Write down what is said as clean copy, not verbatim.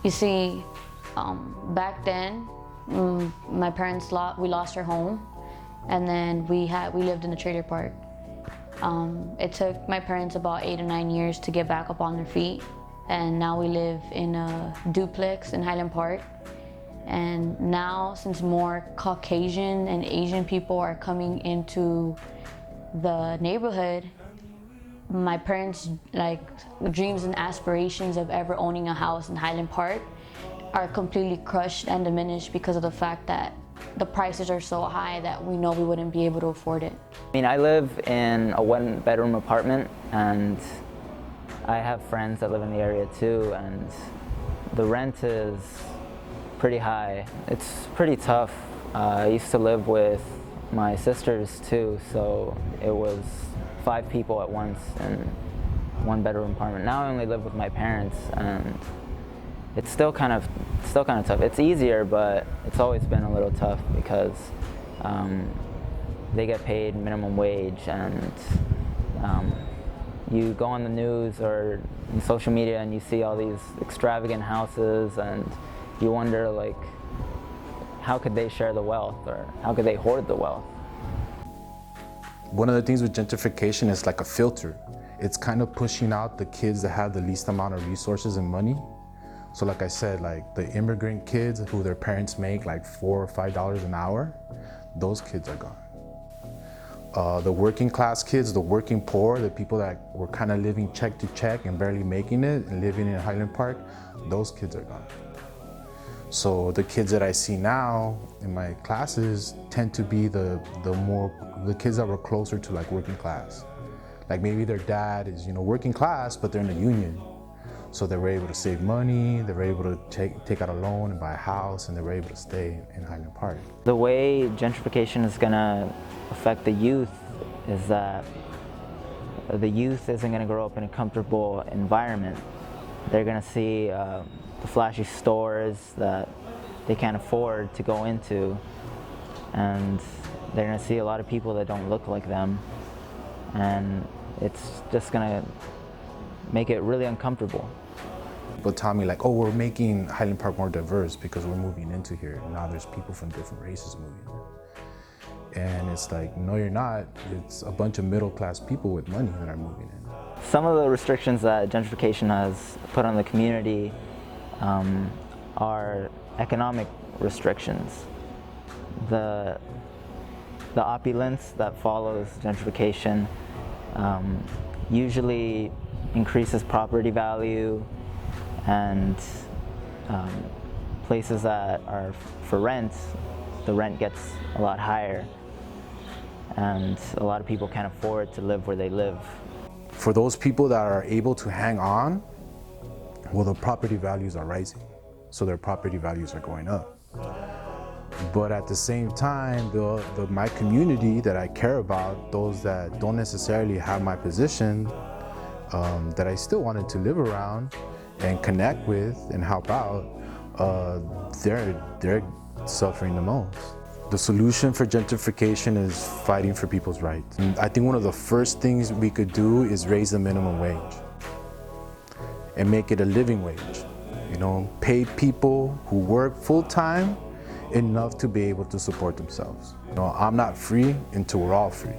You see, back then, my parents we lost our home, and then we lived in a trailer park. It took my parents about 8 or 9 years to get back up on their feet, and now we live in a duplex in Highland Park. And now, since more Caucasian and Asian people are coming into the neighborhood, my parents' dreams and aspirations of ever owning a house in Highland Park are completely crushed and diminished because of the fact that the prices are so high that we know we wouldn't be able to afford it. I mean, I live in a one-bedroom apartment, and I have friends that live in the area too, and the rent is pretty high. It's pretty tough. I used to live with my sisters too, so it was 5 people at once in one bedroom apartment. Now I only live with my parents, and it's still kind of tough. It's easier, but it's always been a little tough because they get paid minimum wage, and you go on the news or in social media and you see all these extravagant houses, and you wonder, like, how could they share the wealth, or how could they hoard the wealth? One of the things with gentrification is like a filter. It's kind of pushing out the kids that have the least amount of resources and money. So like I said, like the immigrant kids who their parents make like $4 or $5 an hour, those kids are gone. The working class kids, the working poor, the people that were kind of living check to check and barely making it and living in Highland Park, those kids are gone. So the kids that I see now in my classes tend to be the kids that were closer to like working class. Like maybe their dad is, working class, but they're in a union. So they were able to save money, they were able to take out a loan and buy a house, and they were able to stay in Highland Park. The way gentrification is gonna affect the youth is that the youth isn't gonna grow up in a comfortable environment. They're gonna see the flashy stores that they can't afford to go into, and they're gonna see a lot of people that don't look like them, and it's just gonna make it really uncomfortable. People tell me like, oh, we're making Highland Park more diverse because we're moving into here. Now there's people from different races moving in. And it's like, no, you're not. It's a bunch of middle-class people with money that are moving in. Some of the restrictions that gentrification has put on the community are economic restrictions. The opulence that follows gentrification usually increases property value, and places that are for rent, the rent gets a lot higher, and a lot of people can't afford to live where they live. For those people that are able to hang on, well, the property values are rising, so their property values are going up. But at the same time, my community that I care about, those that don't necessarily have my position, that I still wanted to live around and connect with and help out, they're suffering the most. The solution for gentrification is fighting for people's rights. And I think one of the first things we could do is raise the minimum wage and make it a living wage. Pay people who work full-time enough to be able to support themselves. I'm not free until we're all free.